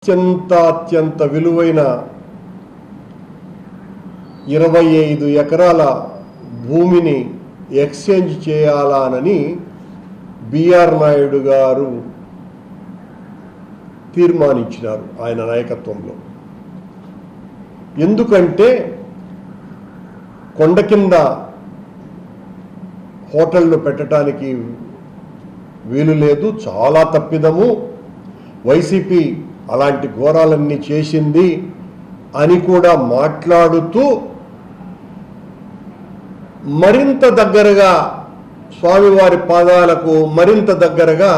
అత్యంత విలువైన 25 ఎకరాల భూమిని ఎక్స్చేంజ్ చేయాలని బిఆర్ నాయుడు గారు తీర్మానించారు ఆయన నాయకత్వంలో. ఎందుకంటే కొండ కింద హోటళ్లు పెట్టడానికి వీలు లేదు, చాలా తప్పిదము, వైసీపీ అలాంటి ఘోరాలన్నీ చేసింది అని కూడా మాట్లాడుతూ మరింత దగ్గరగా స్వామివారి పాదాలకు మరింత దగ్గరగా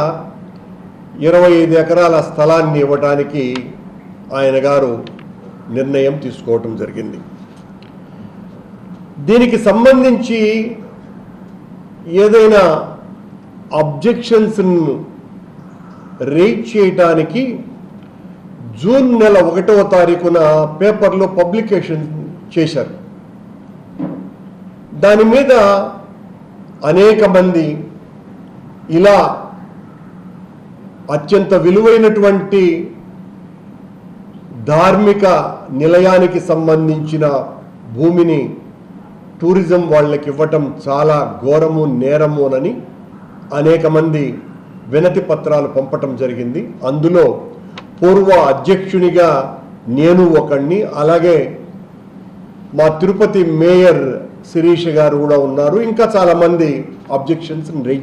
25 ఎకరాల స్థలాన్ని ఇవ్వడానికి ఆయన గారు నిర్ణయం తీసుకోవటం జరిగింది. దీనికి సంబంధించి ఏదైనా అబ్జెక్షన్స్ రేజ్ చేయడానికి జూన్ నెల 1వ తారీఖున పేపర్లో పబ్లికేషన్ చేశారు. దాని మీద అనేక మంది ఇలా అత్యంత విలువైనటువంటి ధార్మిక నిలయానికి సంబంధించిన భూమిని టూరిజం వాళ్ళకి ఇవ్వటం చాలా ఘోరము, నేరమునని అనేక మంది వినతి పత్రాలు పంపటం జరిగింది. అందులో పూర్వ అధ్యక్షునిగా నేను ఒకడిని, అలాగే మా తిరుపతి మేయర్ శిరీష గారు కూడా ఉన్నారు. ఇంకా చాలామంది అబ్జెక్షన్స్ రైజ్